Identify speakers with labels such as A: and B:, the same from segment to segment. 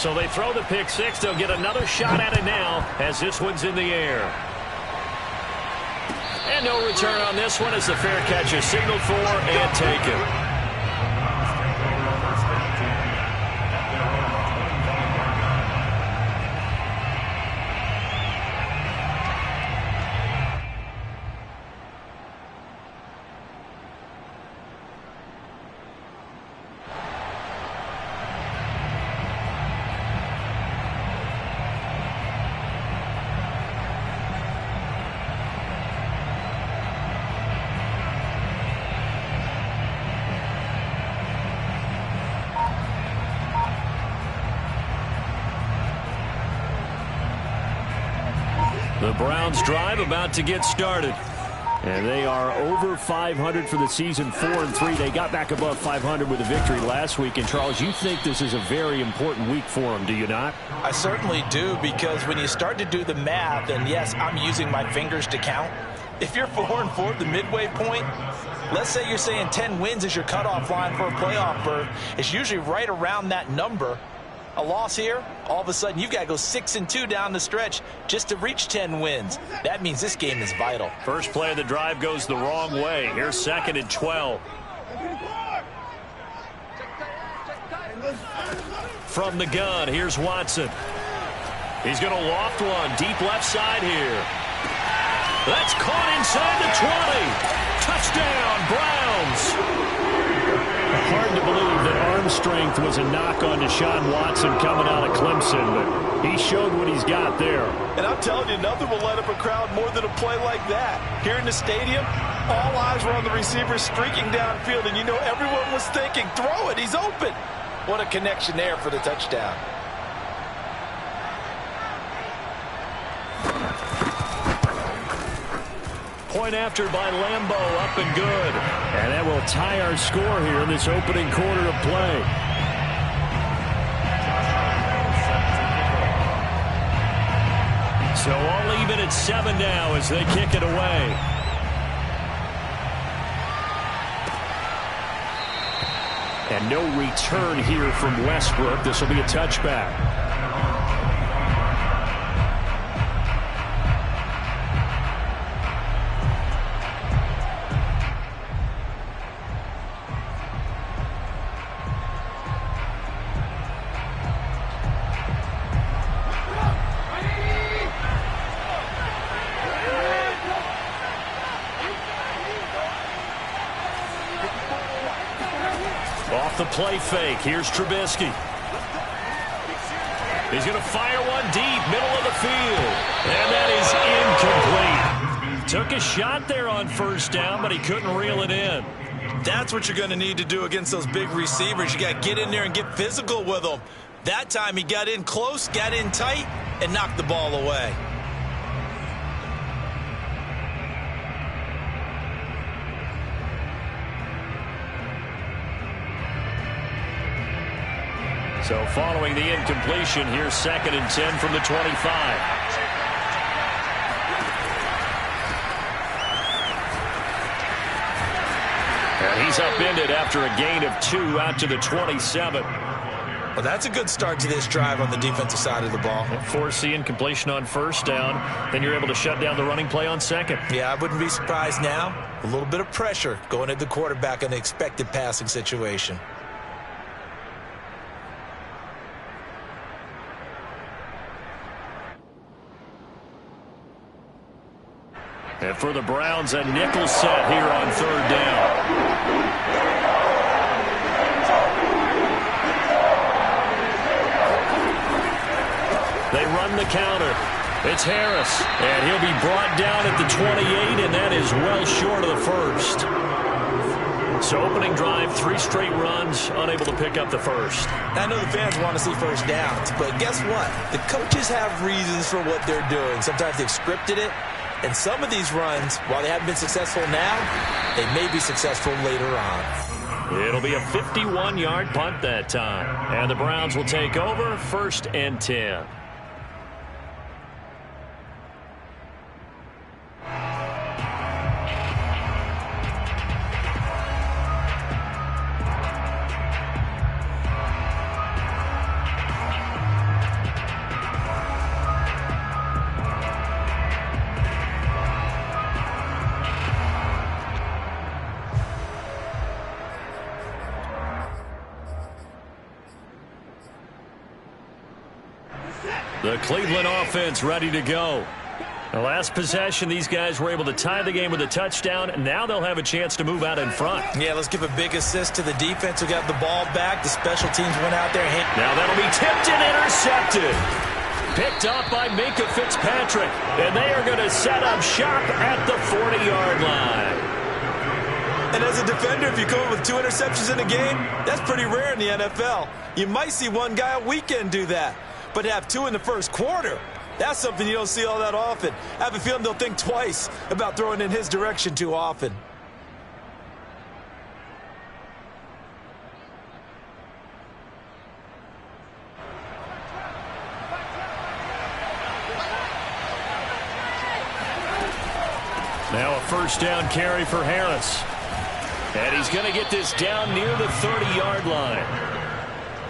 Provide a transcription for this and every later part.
A: So they throw the pick six. They'll get another shot at it now as this one's in the air. And no return on this one as the fair catch is signaled for and taken. The Browns drive about to get started. And they are over 500 for the season, 4-3. They got back above 500 with a victory last week. And, Charles, you think this is a very important week for them, do you not?
B: I certainly do, because when you start to do the math, and yes, I'm using my fingers to count. If you're 4-4 at the midway point, let's say you're saying 10 wins is your cutoff line for a playoff berth. It's usually right around that number. A loss here, all of a sudden you've got to go 6-2 down the stretch just to reach 10 wins. That means this game is vital.
A: First play of the drive goes the wrong way. Here's 2nd and 12. From the gun, here's Watson. He's going to loft one deep left side here. That's caught inside the 20. Touchdown, Browns. Hard to believe that arm strength was a knock on Deshaun Watson coming out of Clemson, but he showed what he's got there.
B: And I'm telling you, nothing will let up a crowd more than a play like that. Here in the stadium, all eyes were on the receiver streaking downfield, and you know everyone was thinking, throw it, he's open. What a connection there for the touchdown.
A: Point after by Lambo, up and good. And that will tie our score here in this opening quarter of play. So all even at 7 now as they kick it away. And no return here from Westbrook. This will be a touchback. Off the play fake, here's Trubisky. He's going to fire one deep, middle of the field. And that is incomplete. Took a shot there on first down, but he couldn't reel it in.
B: That's what you're going to need to do against those big receivers. You got to get in there and get physical with them. That time he got in close, got in tight, and knocked the ball away.
A: So following the incompletion, here's 2nd and 10 from the 25. And he's upended after a gain of 2 out to the 27.
B: Well, that's a good start to this drive on the defensive side of the ball.
A: Force the incompletion on first down. Then you're able to shut down the running play on second.
B: Yeah, I wouldn't be surprised now. A little bit of pressure going at the quarterback in the expected passing situation.
A: And for the Browns, a nickel set here on 3rd down. They run the counter. It's Harris, and he'll be brought down at the 28, and that is well short of the first. So opening drive, 3 straight runs, unable to pick up the first.
B: I know the fans want to see first downs, but guess what? The coaches have reasons for what they're doing. Sometimes they've scripted it. And some of these runs, while they haven't been successful now, they may be successful later on.
A: It'll be a 51-yard punt that time. And the Browns will take over 1st and 10. The Cleveland offense ready to go. The last possession, these guys were able to tie the game with a touchdown. Now they'll have a chance to move out in front.
B: Yeah, let's give a big assist to the defense who got the ball back. The special teams went out there.
A: Now that'll be tipped and intercepted. Picked up by Minkah Fitzpatrick. And they are going to set up shop at the 40-yard line.
B: And as a defender, if you come up with 2 interceptions in a game, that's pretty rare in the NFL. You might see one guy a weekend do that. But to have 2 in the first quarter, that's something you don't see all that often. I have a feeling they'll think twice about throwing in his direction too often.
A: Now a first down carry for Harris. And he's going to get this down near the 30-yard line.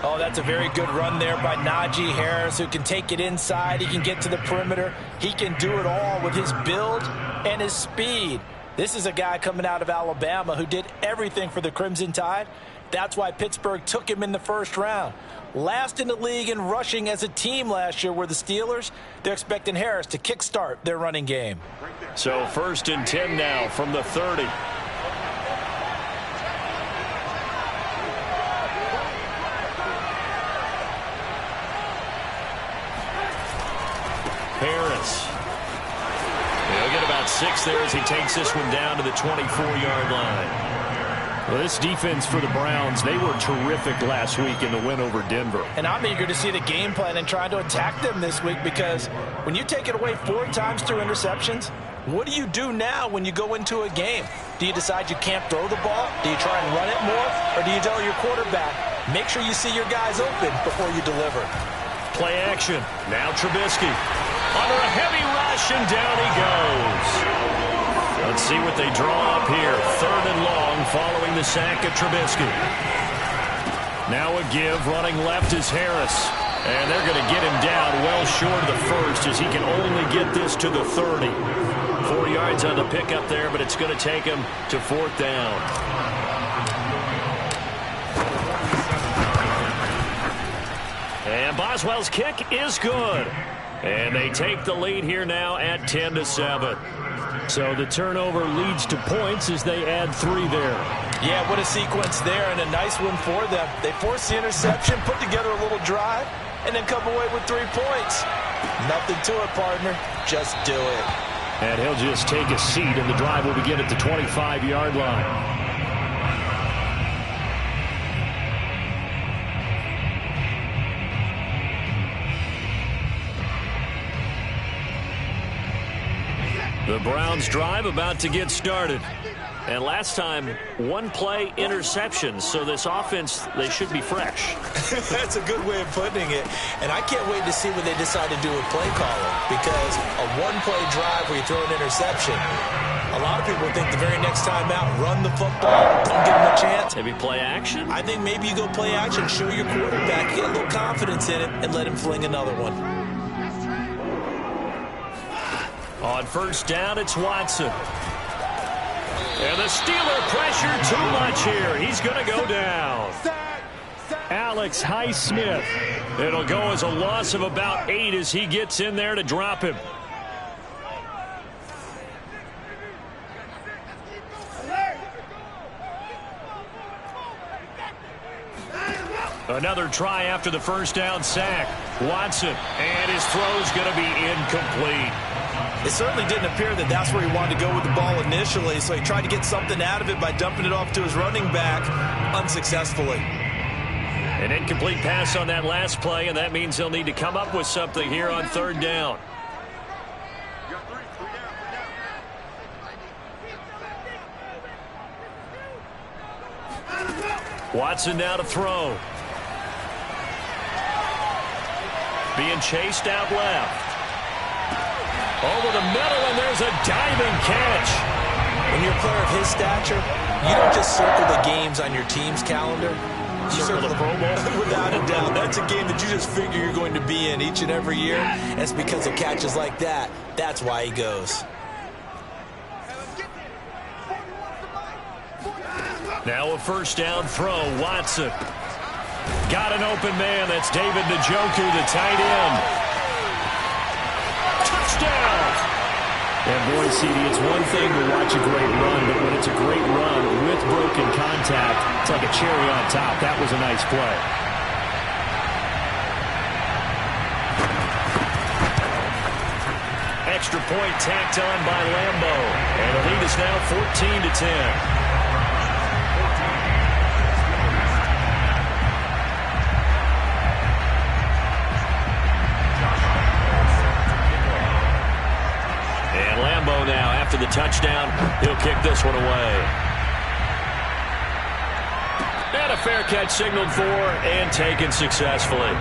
B: Oh, that's a very good run there by Najee Harris, who can take it inside. He can get to the perimeter. He can do it all with his build and his speed. This is a guy coming out of Alabama who did everything for the Crimson Tide. That's why Pittsburgh took him in the first round. Last in the league in rushing as a team last year were the Steelers. They're expecting Harris to kickstart their running game.
A: So 1st and 10 now from the 30. Harris. He'll get about 6 there as he takes this one down to the 24-yard line. Well, this defense for the Browns, they were terrific last week in the win over Denver.
B: And I'm eager to see the game plan and try to attack them this week, because when you take it away 4 times through interceptions, what do you do now when you go into a game? Do you decide you can't throw the ball? Do you try and run it more? Or do you tell your quarterback, make sure you see your guys open before you deliver?
A: Play action. Now Trubisky. Under a heavy rush, and down he goes. Let's see what they draw up here. 3rd and long following the sack of Trubisky. Now a give. Running left is Harris. And they're going to get him down well short of the first, as he can only get this to the 30. 4 yards on the pickup there, but it's going to take him to 4th down. And Boswell's kick is good. And they take the lead here now at 10-7. So the turnover leads to points as they add 3 there.
B: Yeah, what a sequence there, and a nice one for them. They force the interception, put together a little drive, and then come away with 3 points. Nothing to it, partner. Just do it.
A: And he'll just take a seat, and the drive will begin at the 25-yard line. The Browns drive about to get started. And last time, 1-play interception. So this offense, they should be fresh.
B: That's a good way of putting it. And I can't wait to see what they decide to do with play calling. Because a 1-play drive where you throw an interception, a lot of people think the very next time out, run the football, don't give them a chance.
A: Maybe play action?
B: I think maybe you go play action, show your quarterback, get a little confidence in it, and let him fling another one.
A: On first down, it's Watson. And the Steeler pressure too much here. He's going to go down. Alex Highsmith. It'll go as a loss of about 8 as he gets in there to drop him. Another try after the first down sack. Watson, and his throw's going to be incomplete.
B: It certainly didn't appear that that's where he wanted to go with the ball initially, so he tried to get something out of it by dumping it off to his running back unsuccessfully.
A: An incomplete pass on that last play, and that means they'll need to come up with something here on 3rd down. Watson now to throw. Being chased out left. Over the middle, and there's a diving catch.
B: When you're a player of his stature, you don't just circle the games on your team's calendar. You
A: Circle the Pro Bowl?
B: Without a doubt. That's a game that you just figure you're going to be in each and every year. And it's because of catches like that. That's why he goes.
A: Now a first down throw. Watson. Got an open man. That's David Njoku, the tight end. touchdown.
C: And boy, CD, it's one thing to watch a great run, but when it's a great run with broken contact, it's like a cherry on top. That was a nice play.
A: Extra point tacked on by Lambo. And the lead is now 14-10. Now, after the touchdown, he'll kick this one away. And a fair catch signaled for and taken successfully.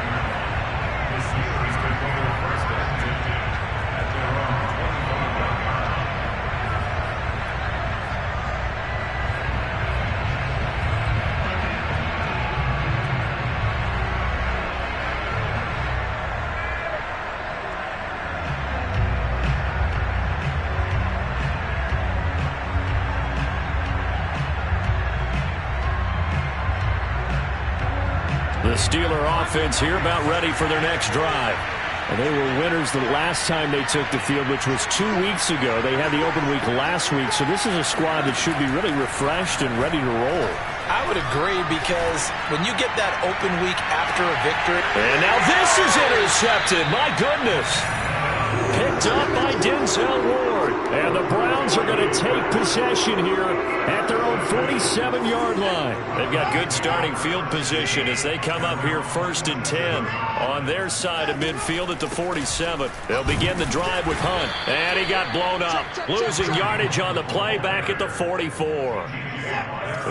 A: The Steeler offense here about ready for their next drive.
C: And they were winners the last time they took the field, which was 2 weeks ago. They had the open week last week, so this is a squad that should be really refreshed and ready to roll.
B: I would agree, because when you get that open week after a victory.
A: And now this is intercepted. My goodness. Picked up by Denzel Ward. And the Browns are going to take possession here at their own 47-yard line. They've got good starting field position as they come up here 1st and 10 on their side of midfield at the 47. They'll begin the drive with Hunt. And he got blown up. Losing yardage on the play back at the 44.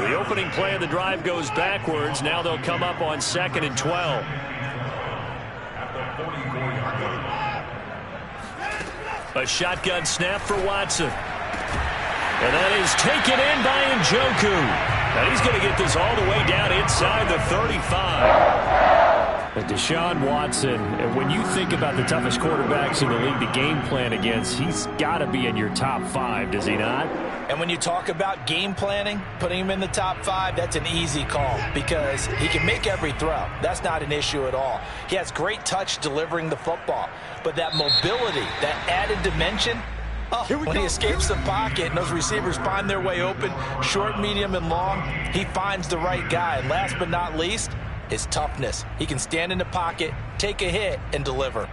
A: The opening play of the drive goes backwards. Now they'll come up on 2nd and 12. A shotgun snap for Watson. And that is taken in by Njoku. And he's going to get this all the way down inside the 35.
C: And Deshaun Watson, when you think about the toughest quarterbacks in the league to game plan against, he's got to be in your top 5, does he not?
B: And when you talk about game planning, putting him in the top 5, that's an easy call because he can make every throw. That's not an issue at all. He has great touch delivering the football. But that mobility, that added dimension, when he escapes the pocket and those receivers find their way open, short, medium, and long, he finds the right guy. And last but not least, his toughness. He can stand in the pocket, take a hit, and deliver.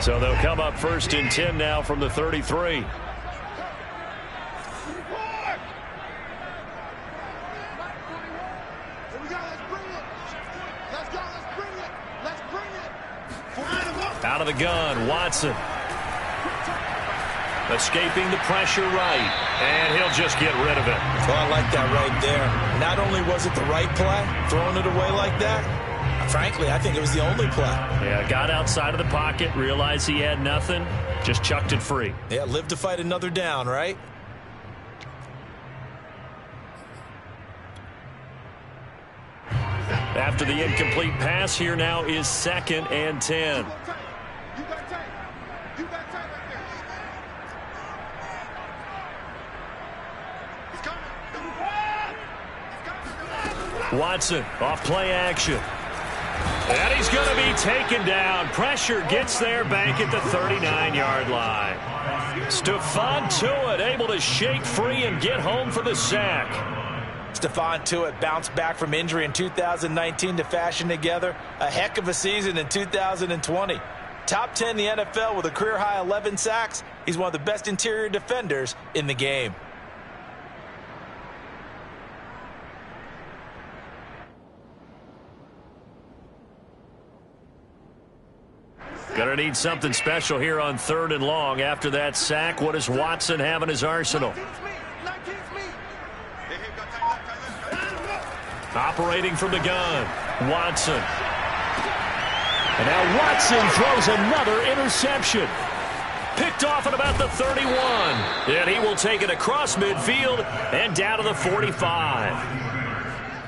A: So they'll come up 1st and 10 now from the 33. Out of the gun, Watson. Escaping the pressure right. And he'll just get rid of it.
B: Oh, I like that right there. Not only was it the right play, throwing it away like that, frankly, I think it was the only play.
A: Yeah, got outside of the pocket, realized he had nothing, just chucked it free.
B: Yeah, live to fight another down, right?
A: After the incomplete pass, here now is 2nd and 10. Watson off play action. And he's going to be taken down. Pressure gets there back at the 39-yard line. Stephon Tuitt able to shake free and get home for the sack.
B: Stephon Tuitt bounced back from injury in 2019 to fashion together a heck of a season in 2020. Top 10 in the NFL with a career-high 11 sacks. He's one of the best interior defenders in the game.
A: Going to need something special here on 3rd and long. After that sack, what does Watson have in his arsenal? Operating from the gun, Watson. And now Watson throws another interception. Picked off at about the 31. And he will take it across midfield and down to the 45.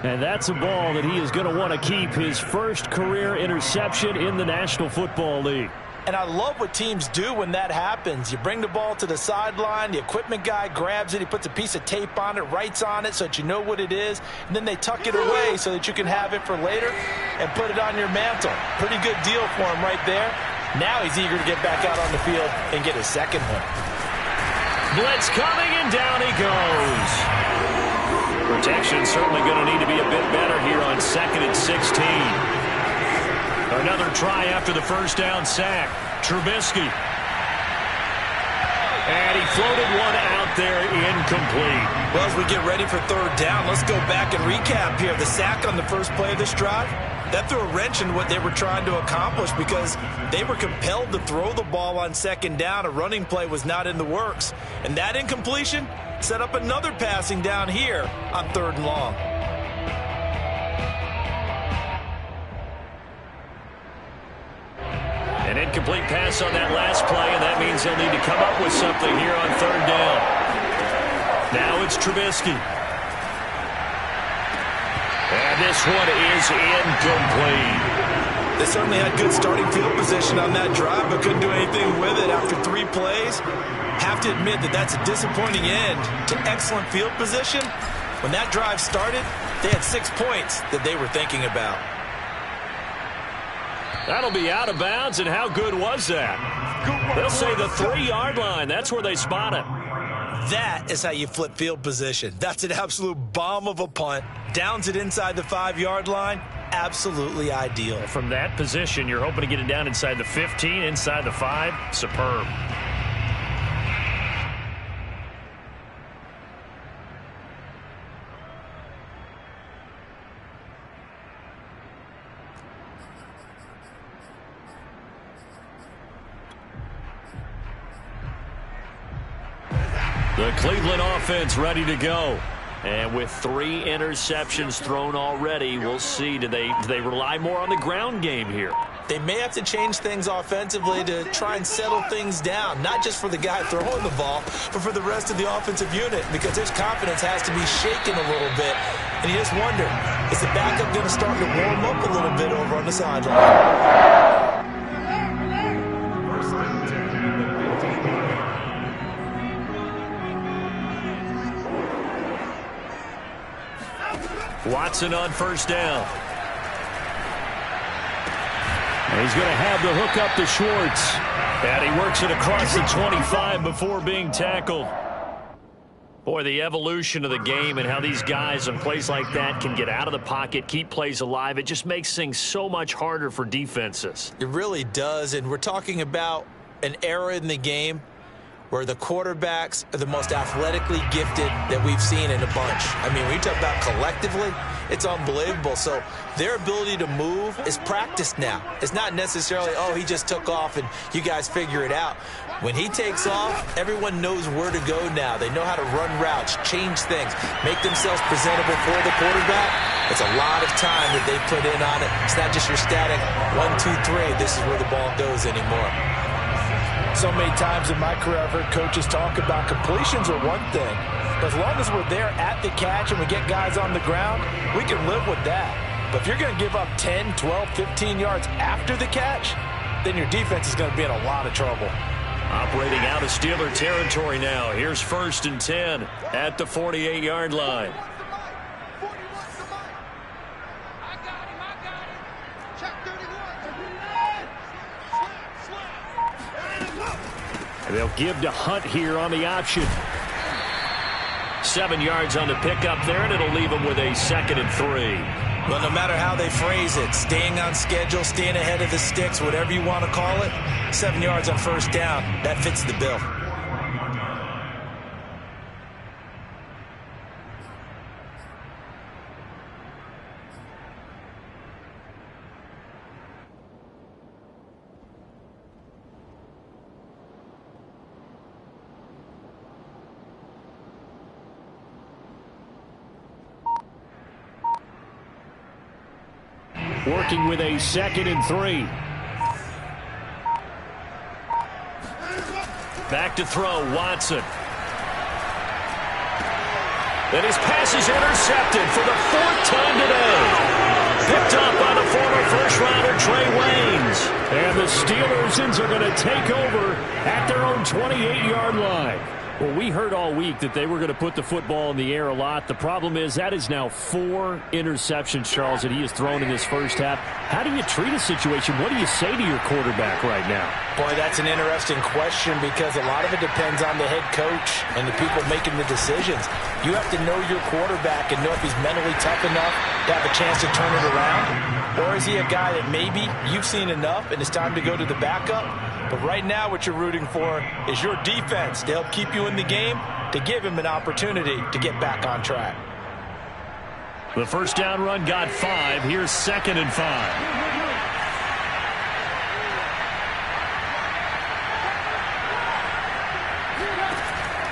C: And that's a ball that he is going to want to keep, his first career interception in the National Football League.
B: And I love what teams do when that happens. You bring the ball to the sideline, the equipment guy grabs it, he puts a piece of tape on it, writes on it so that you know what it is, and then they tuck it away so that you can have it for later and put it on your mantle. Pretty good deal for him right there. Now he's eager to get back out on the field and get his second one.
A: Blitz coming, and down he goes. Protection certainly going to need to be a bit better here on 2nd and 16. Another try after the first down sack. Trubisky. And he floated one out there, incomplete.
B: Well, as we get ready for third down, let's go back and recap here. The sack on the first play of this drive, that threw a wrench in what they were trying to accomplish because they were compelled to throw the ball on second down. A running play was not in the works. And that incompletion set up another passing down here on 3rd and long.
A: An incomplete pass on that last play, and that means they'll need to come up with something here on 3rd down. Now it's Trubisky. And this one is incomplete.
B: They certainly had good starting field position on that drive, but couldn't do anything with it after 3 plays. Have to admit that that's a disappointing end to excellent field position. When that drive started, they had 6 points that they were thinking about.
A: That'll be out of bounds, and how good was that? They'll say the 3-yard line. That's where they spot it.
B: That is how you flip field position. That's an absolute bomb of a punt. Downs it inside the 5-yard line. Absolutely ideal.
A: From that position, you're hoping to get it down inside the 15, inside the 5. Superb. The Cleveland offense ready to go. And with 3 interceptions thrown already, we'll see. Do they rely more on the ground game here?
B: They may have to change things offensively to try and settle things down, not just for the guy throwing the ball, but for the rest of the offensive unit, because his confidence has to be shaken a little bit. And you just wonder, is the backup going to start to warm up a little bit over on the sideline?
A: Watson on first down. And he's going to have the hook up to Schwartz. And he works it across the 25 before being tackled. Boy, the evolution of the game and how these guys in plays like that can get out of the pocket, keep plays alive, it just makes things so much harder for defenses.
B: It really does, and we're talking about an era in the game where the quarterbacks are the most athletically gifted that we've seen in a bunch. I mean, when you talk about collectively, it's unbelievable. So their ability to move is practiced now. It's not necessarily, oh, he just took off and you guys figure it out. When he takes off, everyone knows where to go now. They know how to run routes, change things, make themselves presentable for the quarterback. It's a lot of time that they put in on it. It's not just your static 1, 2, 3, this is where the ball goes anymore. So many times in my career, I've heard coaches talk about completions are one thing. But as long as we're there at the catch and we get guys on the ground, we can live with that. But if you're going to give up 10, 12, 15 yards after the catch, then your defense is going to be in a lot of trouble.
A: Operating out of Steeler territory now. Here's 1st and 10 at the 48-yard line. They'll give to Hunt here on the option. 7 yards on the pickup there, and it'll leave them with a 2nd and 3.
B: Well, no matter how they phrase it, staying on schedule, staying ahead of the sticks, whatever you want to call it, 7 yards on first down, that fits the bill.
C: Working with a 2nd and 3.
A: Back to throw, Watson. And his pass is intercepted for the 4th time today. Picked up by the former first-rounder Trey Waynes.
C: And the Steelers are going to take over at their own 28-yard line. Well, we heard all week that they were going to put the football in the air a lot. The problem is that is now 4 interceptions, Charles, that he has thrown in this first half. How do you treat a situation? What do you say to your quarterback right now?
B: Boy, that's an interesting question because a lot of it depends on the head coach and the people making the decisions. You have to know your quarterback and know if he's mentally tough enough to have a chance to turn it around. Or is he a guy that maybe you've seen enough and it's time to go to the backup? But right now what you're rooting for is your defense to help keep you in the game, to give him an opportunity to get back on track.
C: The first down run got 5. Here's 2nd and 5.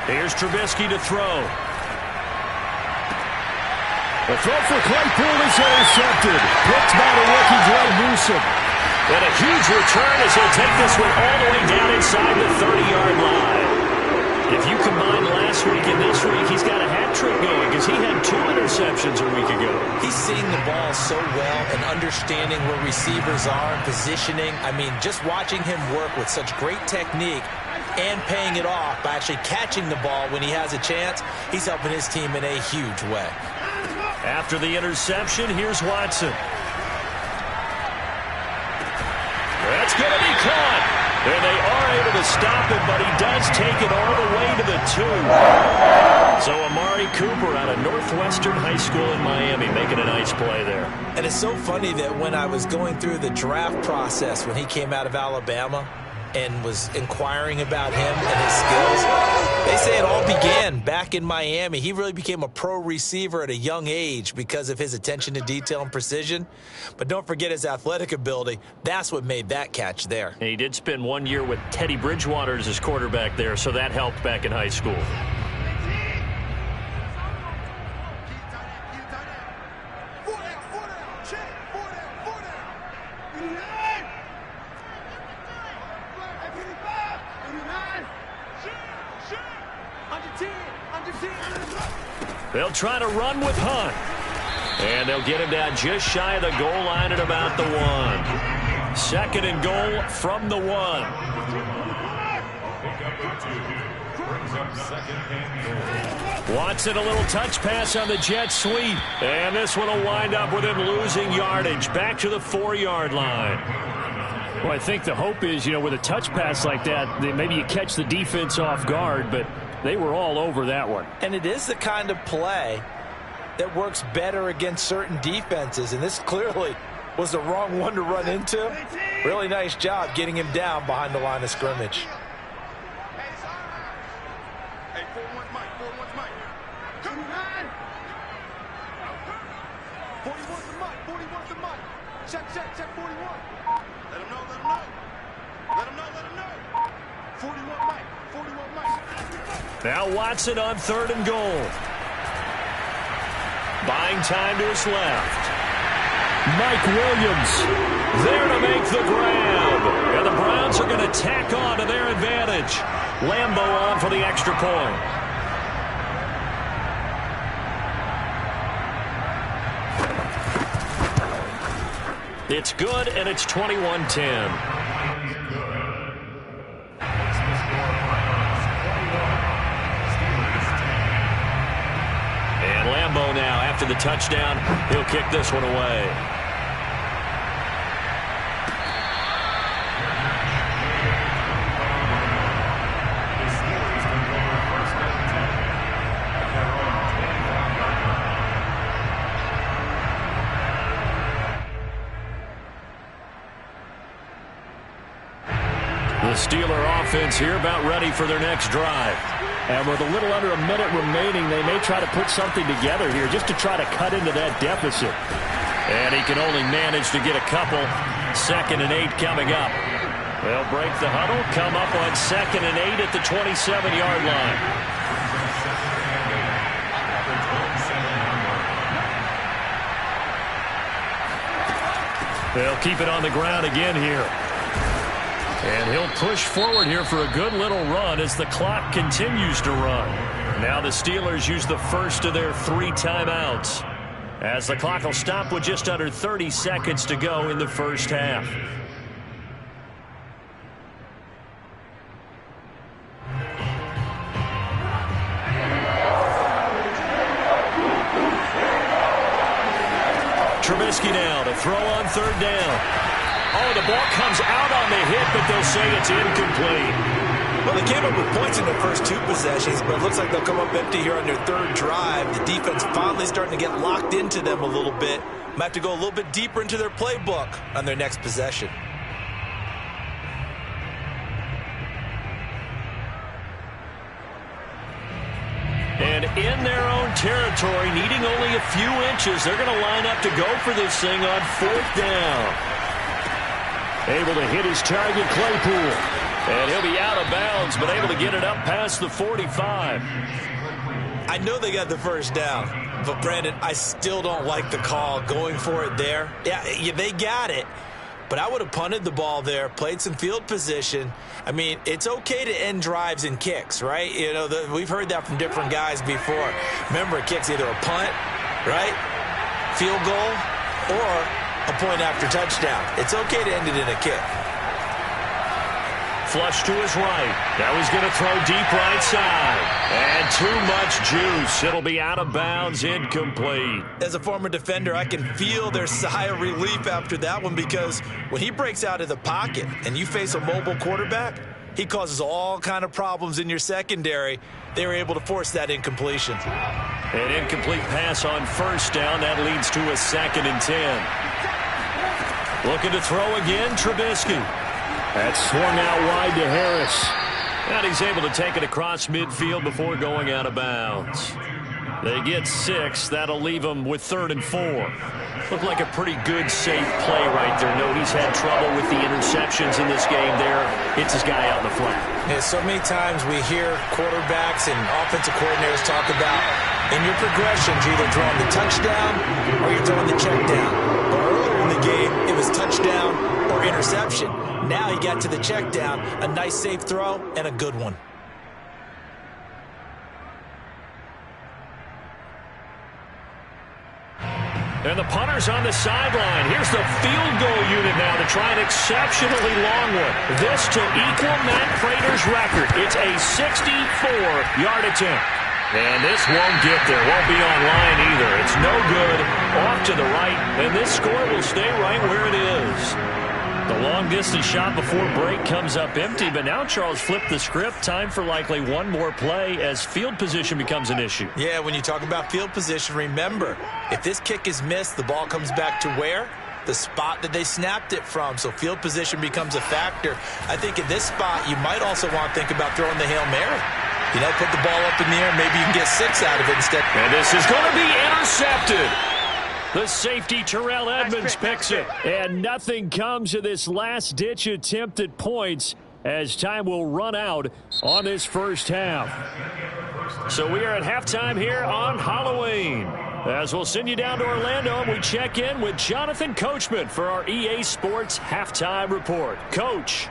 C: Here's Trubisky to throw. The throw for Claypool is intercepted. Picked by the rookie Greg Newsome.
A: And a huge return as he'll take this one all the way down inside the 30-yard line. If you combine last week and this week, he's got a hat trick going because he had 2 interceptions a week ago.
B: He's seeing the ball so well and understanding where receivers are and positioning. I mean, just watching him work with such great technique and paying it off by actually catching the ball when he has a chance, he's helping his team in a huge way.
A: After the interception, here's Watson. That's going to be caught. And they are able to stop him, but he does take it all the way to the 2. So Amari Cooper out of Northwestern High School in Miami making a nice play there.
B: And it's so funny that when I was going through the draft process when he came out of Alabama and was inquiring about him and his skills, they say it all began back in Miami. He really became a pro receiver at a young age because of his attention to detail and precision. But don't forget his athletic ability. That's what made that catch there.
A: And he did spend 1 year with Teddy Bridgewater as his quarterback there, so that helped back in high school. They'll try to run with Hunt. And they'll get him down just shy of the goal line at about the 1. 2nd and goal from the 1. Watson, a little touch pass on the jet sweep. And this one will wind up with him losing yardage back to the 4-yard line.
C: Well, I think the hope is, with a touch pass like that, maybe you catch the defense off guard, but they were all over that one.
B: And it is the kind of play that works better against certain defenses. And this clearly was the wrong one to run into. Really nice job getting him down behind the line of scrimmage.
D: Hey, 4-1 Mike, 4-1 Mike. 41 to Mike, 41 to Mike. Check 41. Let him know. Let him know. 41 Mike, 41 Mike.
A: Now Watson on 3rd and goal. Buying time to his left. Mike Williams there to make the grab. And the Browns are going to tack on to their advantage. Lambeau on for the extra point. It's good, and it's 21-10. Lambeau now, after the touchdown, he'll kick this one away. The Steeler offense here about ready for their next drive.
C: And with a little under a minute remaining, they may try to put something together here just to try to cut into that deficit.
A: And he can only manage to get a couple. 2nd and 8 coming up. They'll break the huddle, come up on 2nd and 8 at the 27-yard line. They'll keep it on the ground again here. And he'll push forward here for a good little run as the clock continues to run. Now the Steelers use the first of their 3 timeouts, as the clock will stop with just under 30 seconds to go in the first half. Trubisky now to throw on third down. Oh, the ball comes out on the hit, but they'll say it's incomplete.
B: Well, they came up with points in their first 2 possessions, but it looks like they'll come up empty here on their 3rd drive. The defense finally starting to get locked into them a little bit. Might have to go a little bit deeper into their playbook on their next possession.
A: And in their own territory, needing only a few inches, they're going to line up to go for this thing on 4th down. Able to hit his target, Claypool. And he'll be out of bounds, but able to get it up past the 45.
B: I know they got the first down, but Brandon, I still don't like the call going for it there. Yeah, they got it. But I would have punted the ball there, played some field position. I mean, it's okay to end drives and kicks, right? You know, we've heard that from different guys before. Remember, a kick's either a punt, right, field goal, or a point after touchdown. It's okay to end it in a kick.
A: Flush to his right. Now he's going to throw deep right side. And too much juice. It'll be out of bounds, incomplete.
B: As a former defender, I can feel their sigh of relief after that one, because when he breaks out of the pocket and you face a mobile quarterback, he causes all kind of problems in your secondary. They were able to force that incompletion.
A: An incomplete pass on first down. That leads to a 2nd and 10. Looking to throw again, Trubisky. That's swung out wide to Harris. And he's able to take it across midfield before going out of bounds. They get 6. That'll leave them with 3rd and 4. Looked like a pretty good, safe play right there. No, he's had trouble with the interceptions in this game there. Hits his guy out in the flat.
B: Yeah, so many times we hear quarterbacks and offensive coordinators talk about, in your progressions, you're either throwing the touchdown or you're throwing the check down. But earlier in the game, it was touchdown or interception. Now he got to the check down, a nice safe throw, and a good one.
A: And the punter's on the sideline. Here's the field goal unit now to try an exceptionally long one. This to equal Matt Prater's record. It's a 64-yard attempt. And this won't get there. Won't be on line either. It's no good. Off to the right. And this score will stay right where it is. The long-distance shot before break comes up empty, but now Charles flipped the script. Time for likely one more play as field position becomes an issue.
B: Yeah, when you talk about field position, remember, if this kick is missed, the ball comes back to where? The spot that they snapped it from. So field position becomes a factor. I think in this spot, you might also want to think about throwing the Hail Mary. You know, put the ball up in the air, maybe you can get 6 out of it instead.
A: And this is going to be intercepted. The safety, Terrell Edmonds, picks it. And nothing comes of this last-ditch attempt at points as time will run out on this first half. So we are at halftime here on Halloween. As we'll send you down to Orlando, and we check in with Jonathan Coachman for our EA Sports Halftime Report. Coach.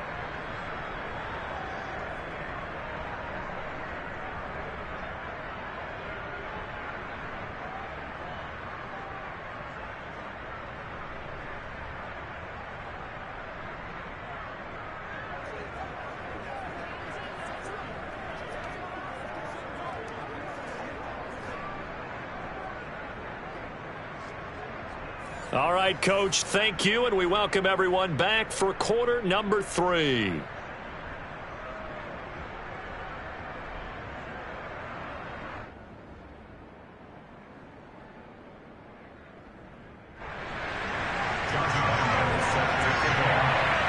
A: All right, Coach, thank you, and we welcome everyone back for quarter number 3.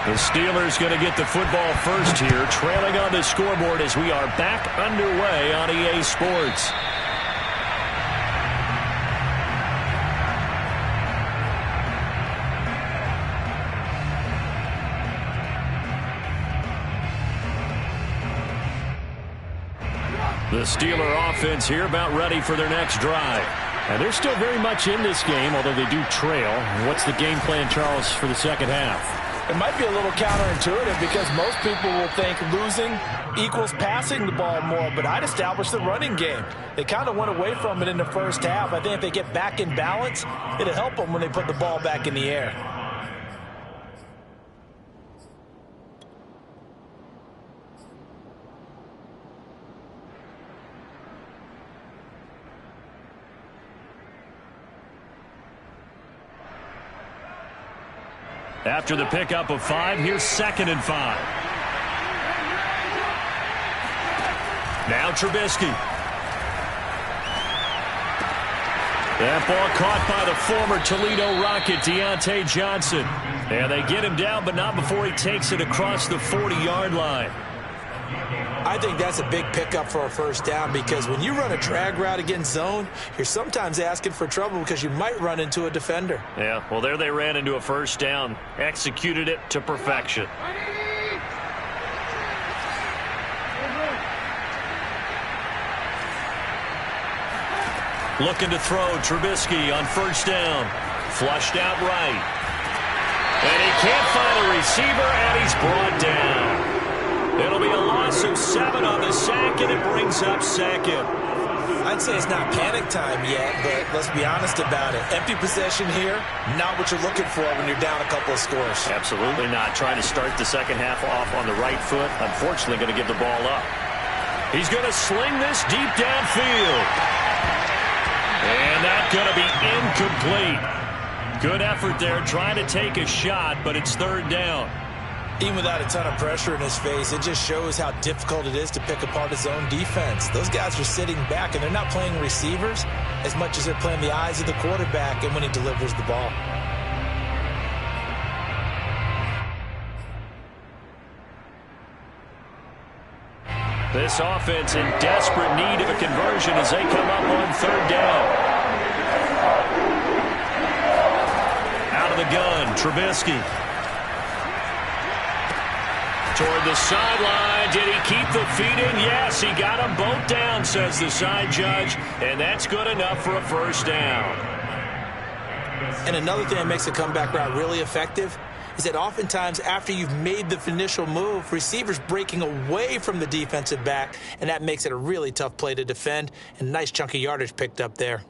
A: The Steelers going to get the football first here, trailing on the scoreboard as we are back underway on EA Sports. The Steeler offense here about ready for their next drive. And they're still very much in this game, although they do trail. What's the game plan, Charles, for the second half?
B: It might be a little counterintuitive because most people will think losing equals passing the ball more, but I'd establish the running game. They kind of went away from it in the first half. I think if they get back in balance, it'll help them when they put the ball back in the air.
C: After the pickup of 5, here's 2nd and 5. Now Trubisky. That ball caught by the former Toledo Rocket, Deontay Johnson. And they get him down, but not before he takes it across the 40-yard line.
B: I think that's a big pickup for a first down because when you run a drag route against zone, you're sometimes asking for trouble because you might run into a defender.
C: Yeah, well, there they ran into a first down. Executed it to perfection. Looking to throw, Trubisky on first down. Flushed out right. And he can't find a receiver, and he's brought down. It'll be a loss of 7 on the sack, and it brings up 2nd.
B: I'd say it's not panic time yet, but let's be honest about it. Empty possession here, not what you're looking for when you're down a couple of scores.
C: Absolutely not. Trying to start the second half off on the right foot. Unfortunately, going to give the ball up. He's going to sling this deep downfield. And that's going to be incomplete. Good effort there, trying to take a shot, but it's 3rd down.
B: Even without a ton of pressure in his face, it just shows how difficult it is to pick apart his own defense. Those guys are sitting back, and they're not playing receivers as much as they're playing the eyes of the quarterback and when he delivers the ball.
C: This offense in desperate need of a conversion as they come up on 3rd down. Out of the gun, Trubisky. Toward the sideline. Did he keep the feet in? Yes, he got them both down, says the side judge. And that's good enough for a first down.
B: And another thing that makes a comeback route really effective is that oftentimes after you've made the initial move, receivers breaking away from the defensive back, and that makes it a really tough play to defend, and a nice chunk of yardage picked up there.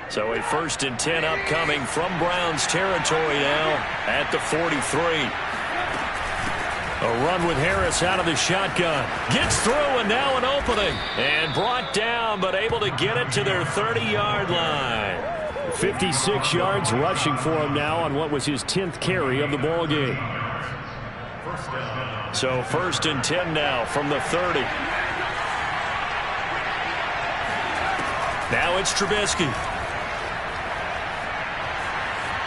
C: So a 1st and 10 upcoming from Browns territory now at the 43. A run with Harris out of the shotgun. Gets through and now an opening. And brought down but able to get it to their 30-yard line. 56 yards rushing for him now on what was his 10th carry of the ball game. So 1st and 10 now from the 30. Now it's Trubisky.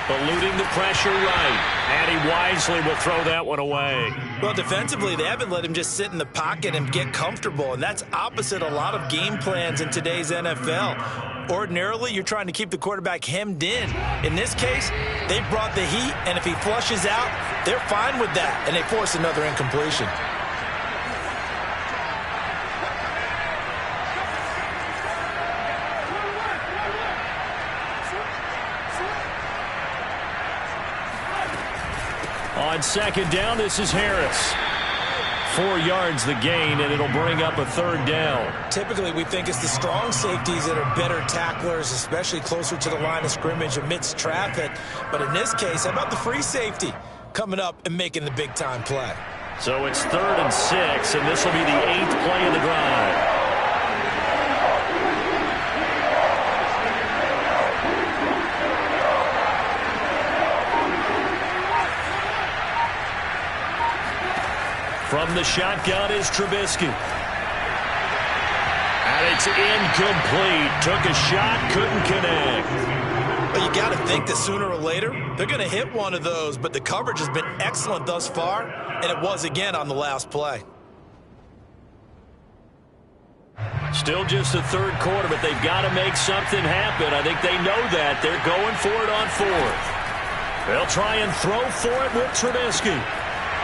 C: Eluding the pressure right. And he wisely will throw that one away.
B: Well, defensively, they haven't let him just sit in the pocket and get comfortable, and that's opposite a lot of game plans in today's NFL. Ordinarily, you're trying to keep the quarterback hemmed in. In this case, they brought the heat, and if he flushes out, they're fine with that, and they force another incompletion.
C: On 2nd down, this is Harris. 4 yards the gain, and it'll bring up a 3rd down.
B: Typically, we think it's the strong safeties that are better tacklers, especially closer to the line of scrimmage amidst traffic. But in this case, how about the free safety coming up and making the big-time play?
C: So it's 3rd and 6, and this will be the 8th play of the drive. From the shotgun is Trubisky. And it's incomplete. Took a shot, couldn't connect.
B: Well, you got to think that sooner or later, they're going to hit one of those, but the coverage has been excellent thus far, and it was again on the last play.
C: Still just the 3rd quarter, but they've got to make something happen. I think they know that. They're going for it on 4th. They'll try and throw for it with Trubisky.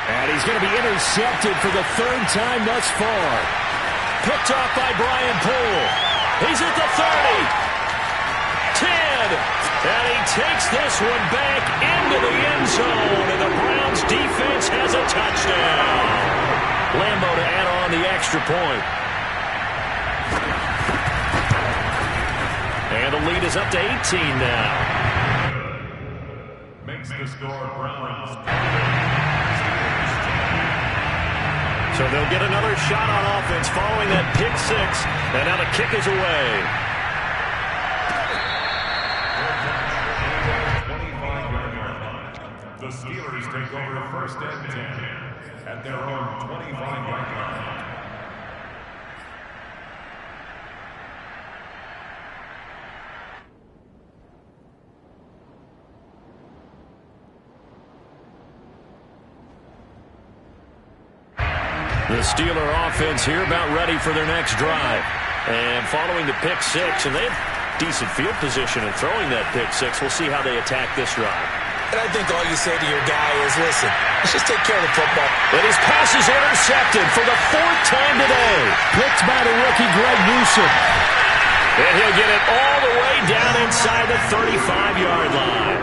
C: And he's going to be intercepted for the 3rd time thus far. Picked off by Brian Poole. He's at the 30. 10. And he takes this one back into the end zone. And the Browns defense has a touchdown. Lambo to add on the extra point. And the lead is up to 18 now.
E: Makes the score Browns.
C: So they'll get another shot on offense following that pick 6. And now the kick is away.
E: Steelers take over first and 10 at their own 25-yard line.
A: The Steeler offense here about ready for their next drive. And following the pick six, and they have decent field position in throwing that pick six. We'll see how they attack this drive.
B: And I think all you say to your guy is, listen, let's just take care of the football.
A: And his pass is intercepted for the fourth time today.
C: Picked by the rookie Greg Newsome.
A: And he'll get it all the way down inside the 35-yard line.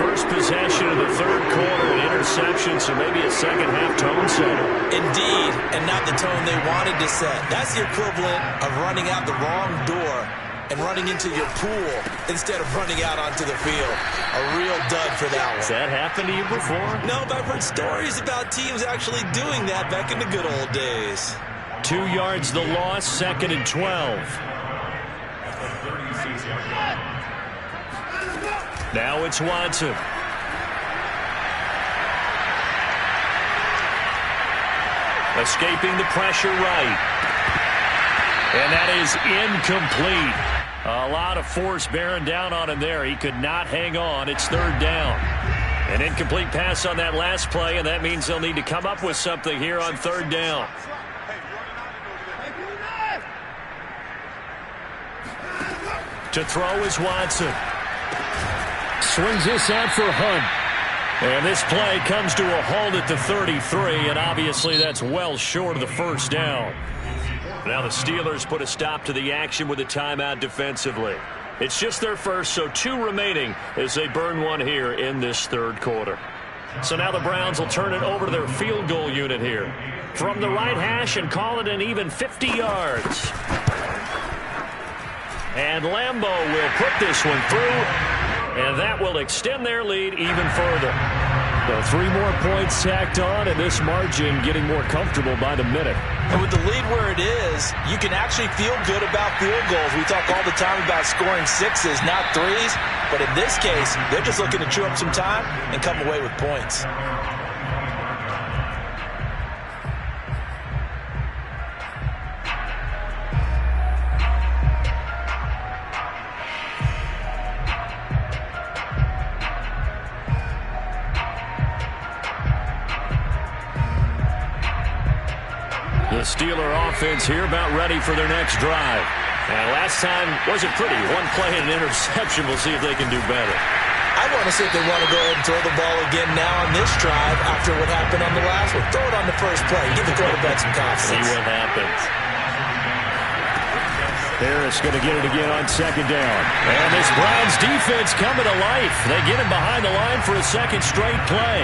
A: First possession of the third quarter, an interception, so maybe a second-half tone setter.
B: Indeed, and not the tone they wanted to set. That's the equivalent of running out the wrong door and running into your pool instead of running out onto the field. A real dud for that one.
A: Has that happened to you before?
B: No, but I've heard stories about teams actually doing that back in the good old days.
A: 2 yards the loss, 2nd and 12. Now it's Watson. Escaping the pressure right. And that is incomplete. A lot of force bearing down on him there. He could not hang on. It's 3rd down. An incomplete pass on that last play, and that means they'll need to come up with something here on 3rd down. To throw is Watson.
C: Swings this out for Hunt.
A: And this play comes to a halt at the 33, and obviously that's well short of the first down. Now the Steelers put a stop to the action with a timeout defensively. It's just their first, so 2 remaining as they burn one here in this 3rd quarter. So now the Browns will turn it over to their field goal unit here. From the right hash and call it an even 50 yards. And Lambeau will put this one through, and that will extend their lead even further.
C: So 3 more points tacked on, and this margin getting more comfortable by the minute.
B: And with the lead where it is, you can actually feel good about field goals. We talk all the time about scoring 6s, not 3s. But in this case, they're just looking to chew up some time and come away with points.
A: The Steeler offense here about ready for their next drive. And last time wasn't pretty. 1 play and an interception. We'll see if they can do better.
B: I want to see if they want to go ahead and throw the ball again now on this drive after what happened on the last one. Throw it on the first play. Give the quarterback some confidence.
A: See what happens.
C: Harris going to get it again on 2nd down.
A: And this Browns defense coming to life. They get him behind the line for a 2nd straight play.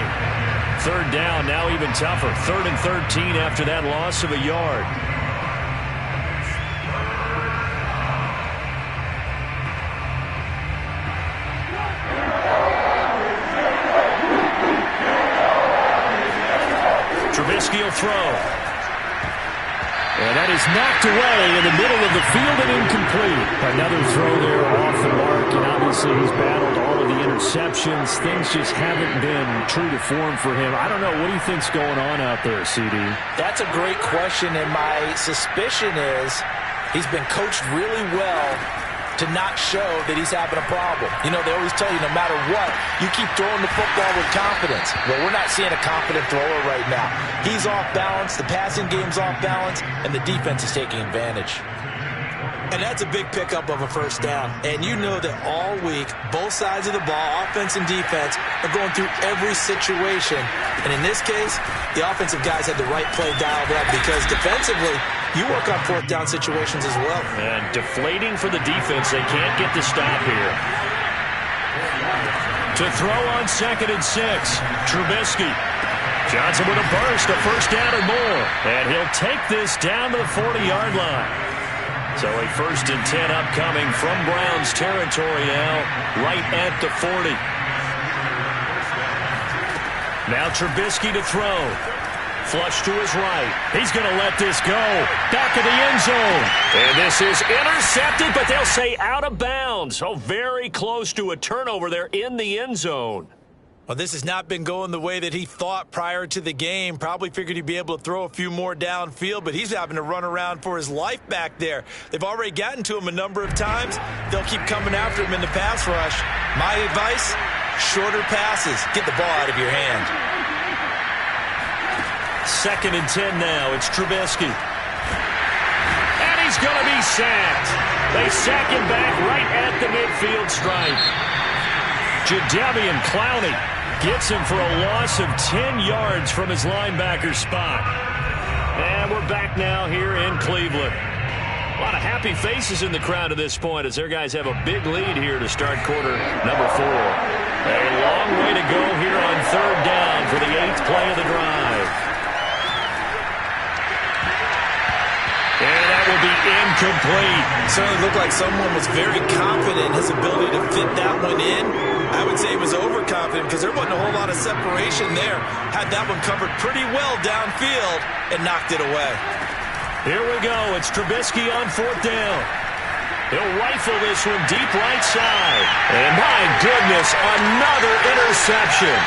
A: 3rd down, now even tougher. 3rd and 13 after that loss of a yard. Trubisky will throw.
C: And that is knocked away in the middle of the field and incomplete. Another throw there off the mark, and obviously he's battled all of the interceptions. Things just haven't been true to form for him. I don't know. What do you think's going on out there, CD?
B: That's a great question, and my suspicion is he's been coached really well to not show that he's having a problem. You know, they always tell you no matter what, you keep throwing the football with confidence. Well, we're not seeing a confident thrower right now. He's off balance, the passing game's off balance, and the defense is taking advantage. And that's a big pickup of a 1st down. And you know that all week, both sides of the ball, offense and defense, are going through every situation. And in this case, the offensive guys had the right play dialed up because defensively, you work on 4th down situations as well.
A: And deflating for the defense. They can't get the stop here. To throw on 2nd and 6, Trubisky. Johnson with a burst, a 1st down or more. And he'll take this down to the 40-yard line. So a 1st and 10 upcoming from Browns territory now, right at the 40. Now Trubisky to throw. Flush to his right. He's going to let this go. Back of the end zone. And this is intercepted, but they'll say out of bounds. So very close to a turnover there in the end zone.
B: Well, this has not been going the way that he thought prior to the game. Probably figured he'd be able to throw a few more downfield, but he's having to run around for his life back there. They've already gotten to him a number of times. They'll keep coming after him in the pass rush. My advice, shorter passes. Get the ball out of your hand.
A: 2nd and 10 now. It's Trubisky. And he's going to be sacked. They sack him back right at the midfield stripe. Jadeveon Clowney gets him for a loss of 10 yards from his linebacker spot. And we're back now here in Cleveland. A lot of happy faces in the crowd at this point as their guys have a big lead here to start quarter number 4. A long way to go here on 3rd down for the 8th play of the drive. And that will be incomplete.
B: Certainly looked like someone was very confident in his ability to fit that one in. I would say he was overconfident because there wasn't a whole lot of separation there. Had that one covered pretty well downfield and knocked it away.
A: Here we go. It's Trubisky on 4th down. He'll rifle this one deep right side. And my goodness, another interception.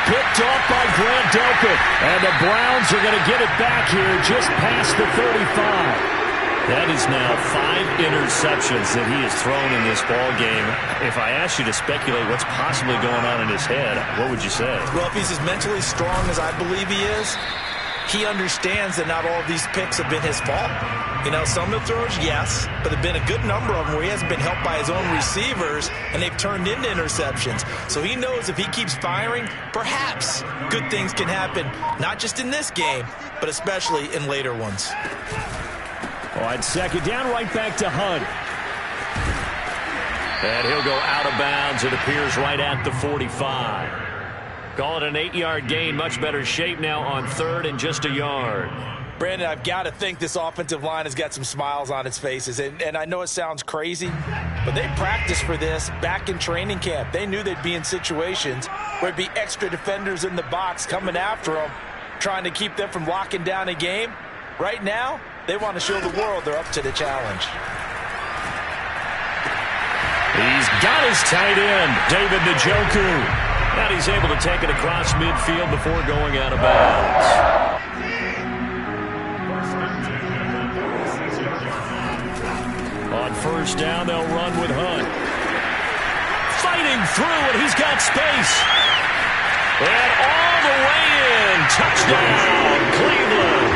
A: Picked off by Grant Delpit. And the Browns are going to get it back here just past the 35. That is now 5 interceptions that he has thrown in this ball game. If I asked you to speculate what's possibly going on in his head, what would you say?
B: Well, if he's as mentally strong as I believe he is, he understands that not all of these picks have been his fault. You know, some of the throws, yes, but there have been a good number of them where he hasn't been helped by his own receivers, and they've turned into interceptions. So he knows if he keeps firing, perhaps good things can happen, not just in this game, but especially in later ones.
C: On 2nd down, right back to Hunt.
A: And he'll go out of bounds, it appears, right at the 45. Call it an 8-yard gain. Much better shape now on 3rd and just a yard.
B: Brandon, I've got to think this offensive line has got some smiles on its faces. And I know it sounds crazy, but they practiced for this back in training camp. They knew they'd be in situations where there'd be extra defenders in the box coming after them, trying to keep them from locking down a game. Right now, they want to show the world they're up to the challenge.
A: He's got his tight end, David Njoku. And he's able to take it across midfield before going out of bounds. On 1st down, they'll run with Hunt. Fighting through, and he's got space. And all the way in. Touchdown, Cleveland.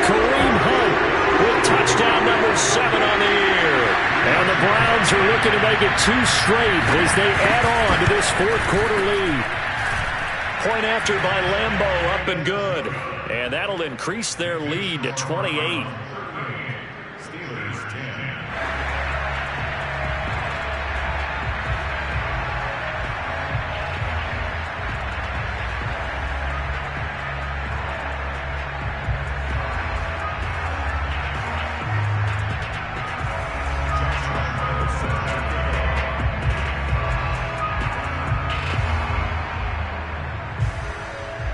A: Kareem Hunt with touchdown number 7 on the year. And the Browns are looking to make it 2 straight as they add on to this 4th quarter lead. Point after by Lambeau, up and good. And that'll increase their lead to 28.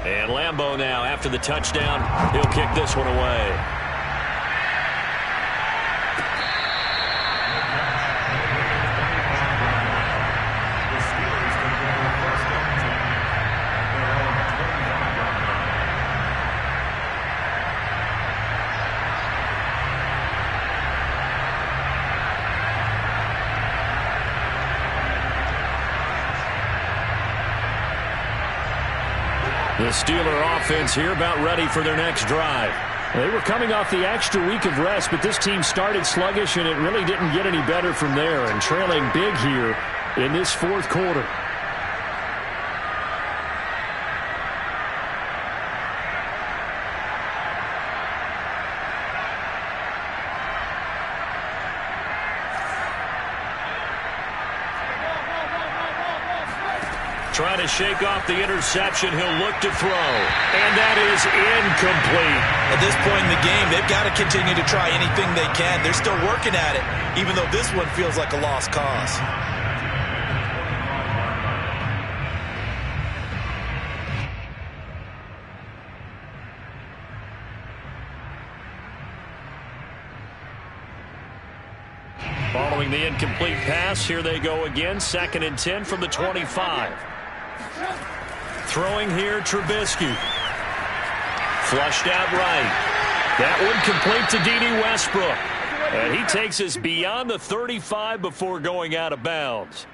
A: And Lambeau now, after the touchdown, he'll kick this one away. The Steeler offense here about ready for their next drive.
C: They were coming off the extra week of rest, but this team started sluggish, and it really didn't get any better from there, and trailing big here in this 4th quarter.
A: Trying to shake off the interception. He'll look to throw. And that is incomplete.
B: At this point in the game, they've got to continue to try anything they can. They're still working at it, even though this one feels like a lost cause. Following the incomplete pass, here they go again. 2nd and 10 from the 25.
A: Throwing here, Trubisky. Flushed out right. That one complete to D.D. Westbrook. And he takes us beyond the 35 before going out of bounds.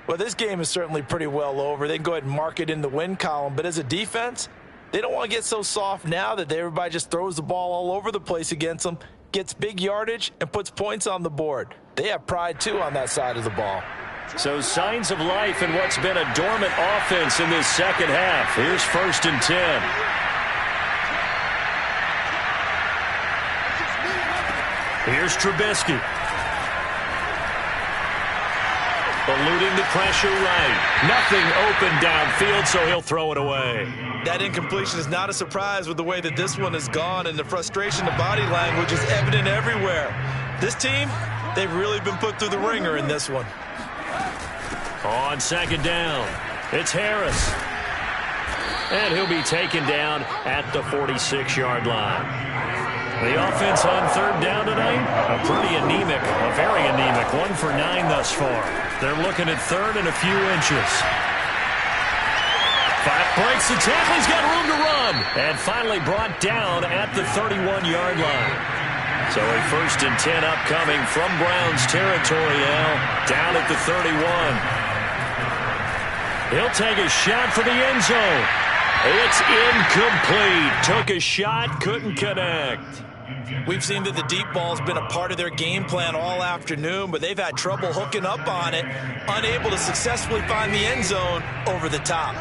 B: Well, this game is certainly pretty well over. They can go ahead and mark it in the win column. But as a defense, they don't want to get so soft now that everybody just throws the ball all over the place against them, gets big yardage, and puts points on the board. They have pride, too, on that side of the ball.
A: So signs of life in what's been a dormant offense in this second half. Here's 1st and 10. Here's Trubisky. Eluding the pressure right. Nothing open downfield, so he'll throw it away.
B: That incompletion is not a surprise with the way that this one has gone, and the frustration, the body language is evident everywhere. This team, they've really been put through the ringer in this one.
A: On 2nd down, it's Harris. And he'll be taken down at the 46-yard line. The offense on 3rd down tonight, a very anemic, 1 for 9 thus far. They're looking at 3rd and a few inches. Breaks the tackle, he's got room to run. And finally brought down at the 31-yard line. So a 1st and 10 upcoming from Browns territory now, down at the 31. He'll take a shot for the end zone. It's incomplete. Took a shot, couldn't connect.
B: We've seen that the deep ball's been a part of their game plan all afternoon, but they've had trouble hooking up on it, unable to successfully find the end zone over the top.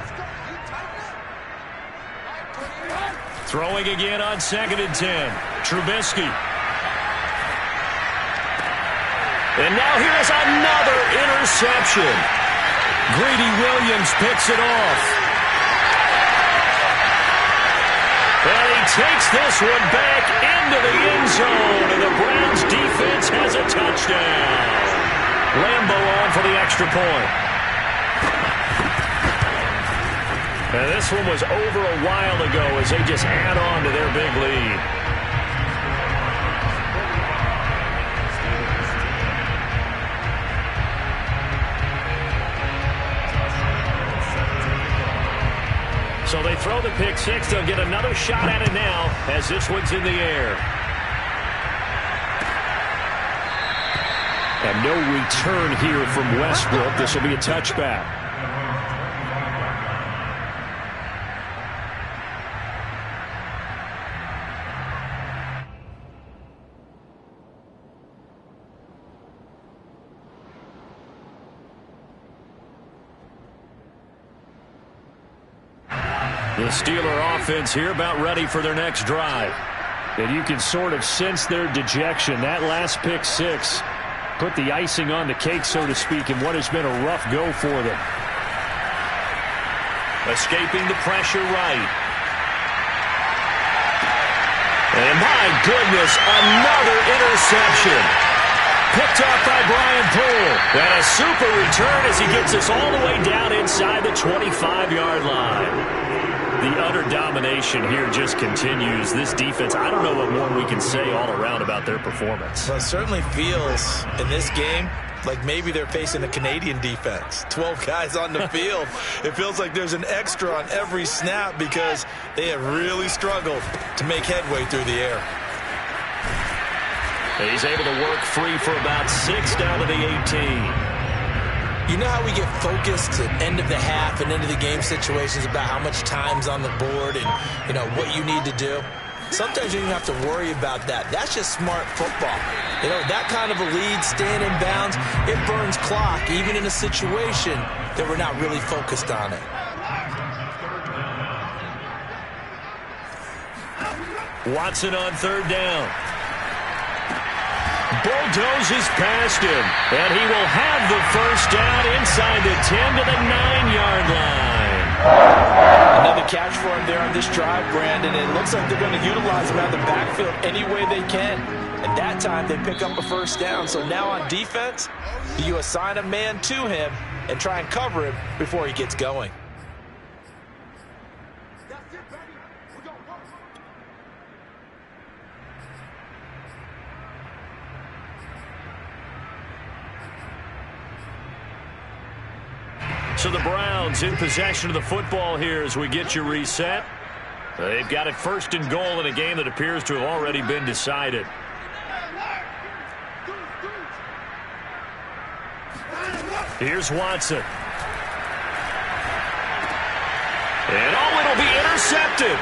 A: Throwing again on 2nd and 10. Trubisky. And now here's another interception. Greedy Williams picks it off. And he takes this one back into the end zone, and the Browns defense has a touchdown. Lambo on for the extra point. And this one was over a while ago as they just add on to their big lead. So they throw the pick six. They'll get another shot at it now as this one's in the air. And no return here from Westbrook. This will be a touchback. The Steeler offense here about ready for their next drive. And you can sort of sense their dejection. That last pick six put the icing on the cake, so to speak, in what has been a rough go for them. Escaping the pressure right. And my goodness, another interception. Picked off by Brian Poole. And a super return as he gets us all the way down inside the 25-yard line. The utter domination here just continues. This defense, I don't know what more we can say all around about their performance.
B: Well, it certainly feels in this game like maybe they're facing a Canadian defense. 12 guys on the field. It feels like there's an extra on every snap because they have really struggled to make headway through the air.
A: He's able to work free for about 6 down to the 18.
B: You know how we get focused at end of the half and end of the game situations about how much time's on the board and, you know, what you need to do? Sometimes you don't have to worry about that. That's just smart football. You know, that kind of a lead, staying in bounds, it burns clock, even in a situation that we're not really focused on it.
A: Watson on 3rd down. Bulldozes past him, and he will have the first down inside the 10 to the 9-yard line.
B: Another catch for him there on this drive, Brandon. It looks like they're going to utilize him out of the backfield any way they can. And that time they pick up a first down. So now on defense, you assign a man to him and try and cover him before he gets going.
A: So the Browns in possession of the football here as we get you reset. They've got it first and goal in a game that appears to have already been decided. Here's Watson. And it'll be intercepted.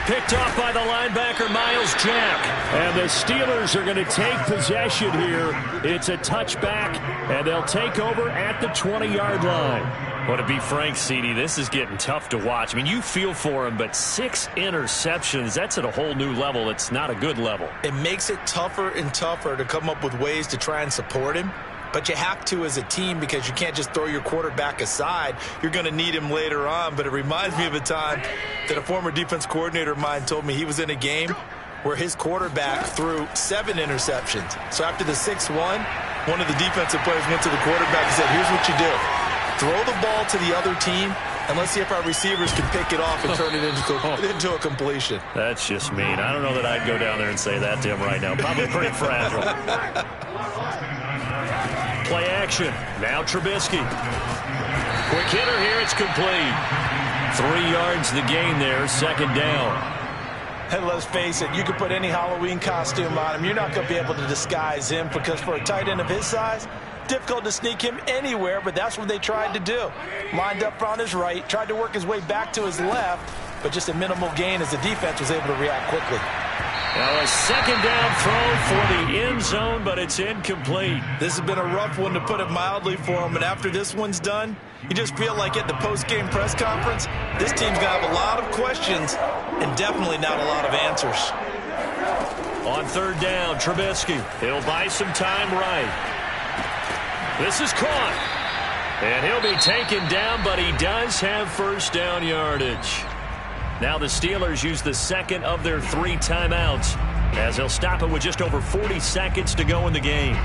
A: Picked off by the linebacker, Miles Jack.
C: And the Steelers are going to take possession here. It's a touchback, and they'll take over at the 20-yard line.
A: Well, to be frank, CD, this is getting tough to watch. I mean, you feel for him, but 6 interceptions, that's at a whole new level. It's not a good level.
B: It makes it tougher and tougher to come up with ways to try and support him. But you have to as a team because you can't just throw your quarterback aside. You're going to need him later on. But it reminds me of a time that a former defense coordinator of mine told me he was in a game where his quarterback threw 7 interceptions. So after the 6-1, one of the defensive players went to the quarterback and said, here's what you do. Throw the ball to the other team, and let's see if our receivers can pick it off and turn it into a completion.
A: That's just mean. I don't know that I'd go down there and say that to him right now. Probably pretty fragile. Play action. Now Trubisky. Quick hitter here. It's complete. 3 yards the gain there. Second down.
B: And let's face it, you can put any Halloween costume on him. You're not going to be able to disguise him because for a tight end of his size, difficult to sneak him anywhere, but that's what they tried to do. Lined up on his right, tried to work his way back to his left, but just a minimal gain as the defense was able to react quickly.
A: Now a second down throw for the end zone, but it's incomplete.
B: This has been a rough one, to put it mildly, for him. And after this one's done, you just feel like at the post-game press conference, this team's going to have a lot of questions and definitely not a lot of answers.
A: On third down, Trubisky. He'll buy some time right. This is caught. And he'll be taken down, but he does have first down yardage. Now the Steelers use the second of their 3 timeouts as they'll stop it with just over 40 seconds to go in the game.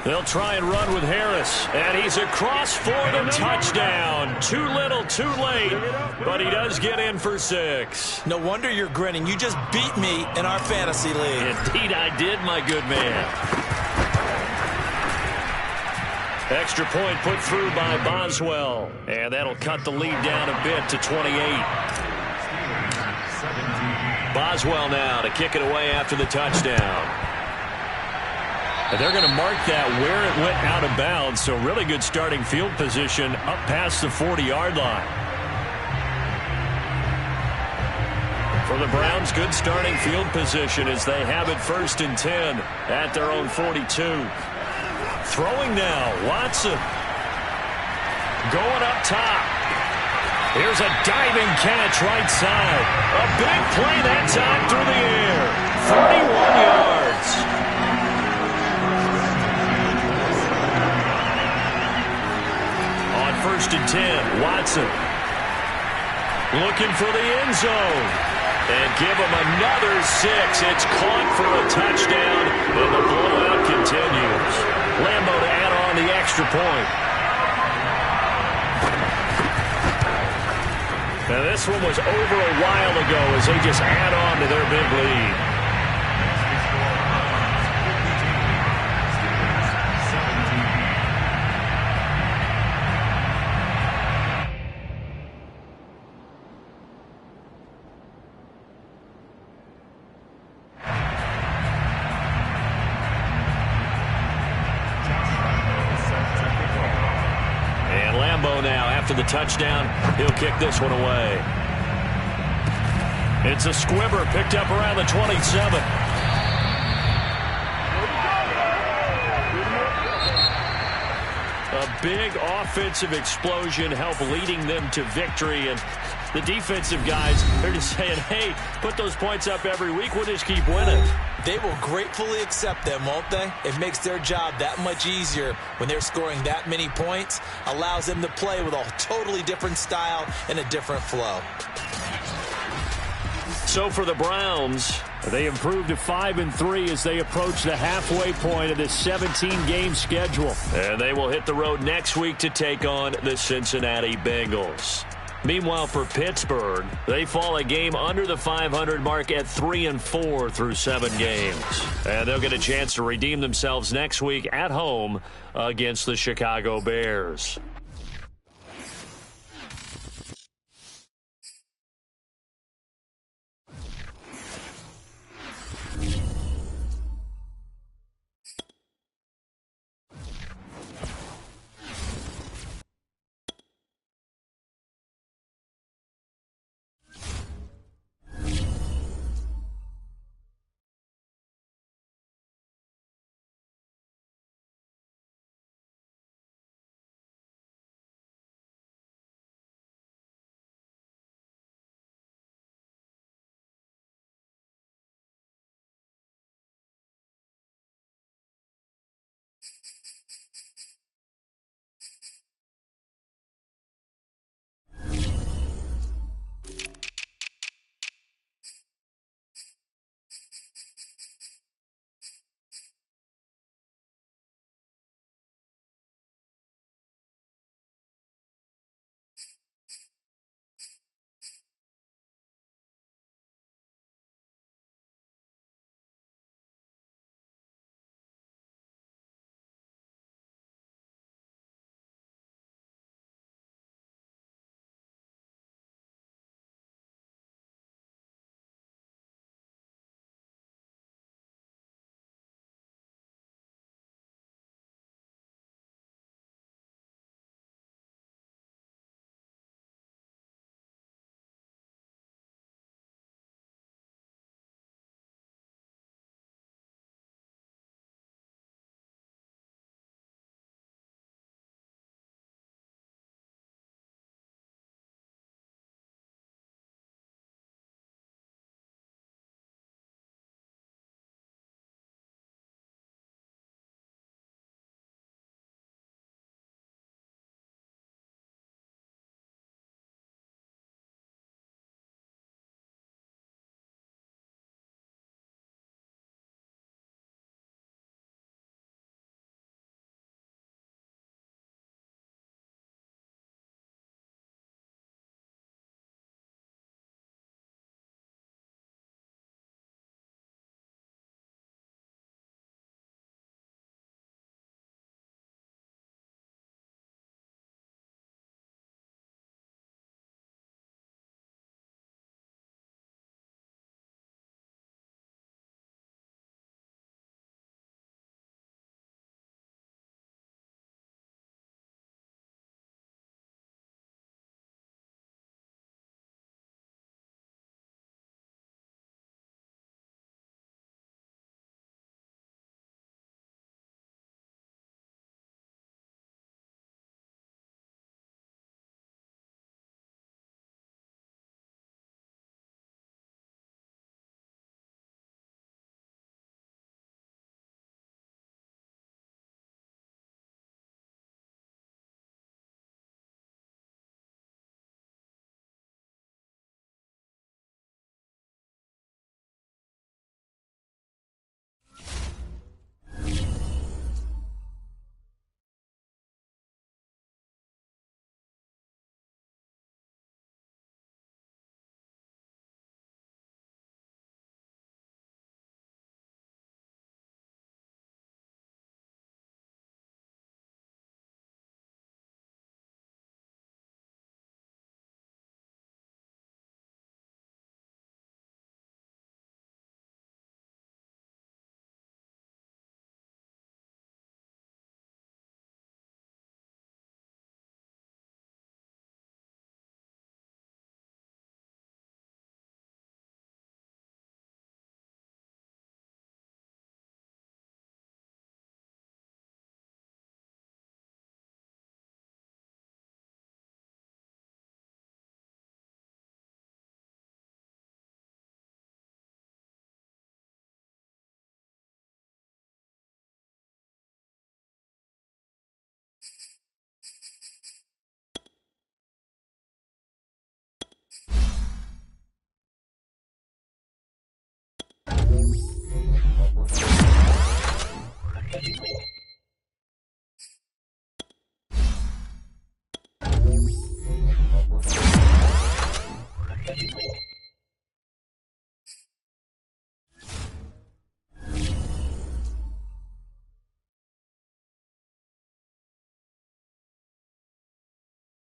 A: They'll try and run with Harris, and he's across for the touchdown. Too little, too late, but he does get in for 6.
B: No wonder you're grinning. You just beat me in our fantasy league.
A: Indeed I did, my good man. Extra point put through by Boswell, and that'll cut the lead down a bit to 28. Boswell now to kick it away after the touchdown. They're going to mark that where it went out of bounds, so really good starting field position up past the 40-yard line. For the Browns, good starting field position as they have it first and 10 at their own 42. Throwing now, Watson. Going up top. Here's a diving catch right side. A big play that time through the air. 31 yards. First and 10, Watson looking for the end zone and give him another 6. It's caught for a touchdown, and the blowout continues. Lambo to add on the extra point. Now this one was over a while ago as they just add on to their big lead. The touchdown, he'll kick this one away. It's a squibber picked up around the 27. A big offensive explosion helped leading them to victory, and the defensive guys are just saying, hey, put those points up every week, we'll just keep winning.
B: They will gratefully accept them, won't they? It makes their job that much easier when they're scoring that many points. Allows them to play with a totally different style and a different flow.
C: So for the Browns, they improved to 5-3 as they approach the halfway point of this 17-game schedule.
A: And they will hit the road next week to take on the Cincinnati Bengals.
C: Meanwhile, for Pittsburgh, they fall a game under the 500 mark at 3-4 through 7 games. And they'll get a chance to redeem themselves next week at home against the Chicago Bears.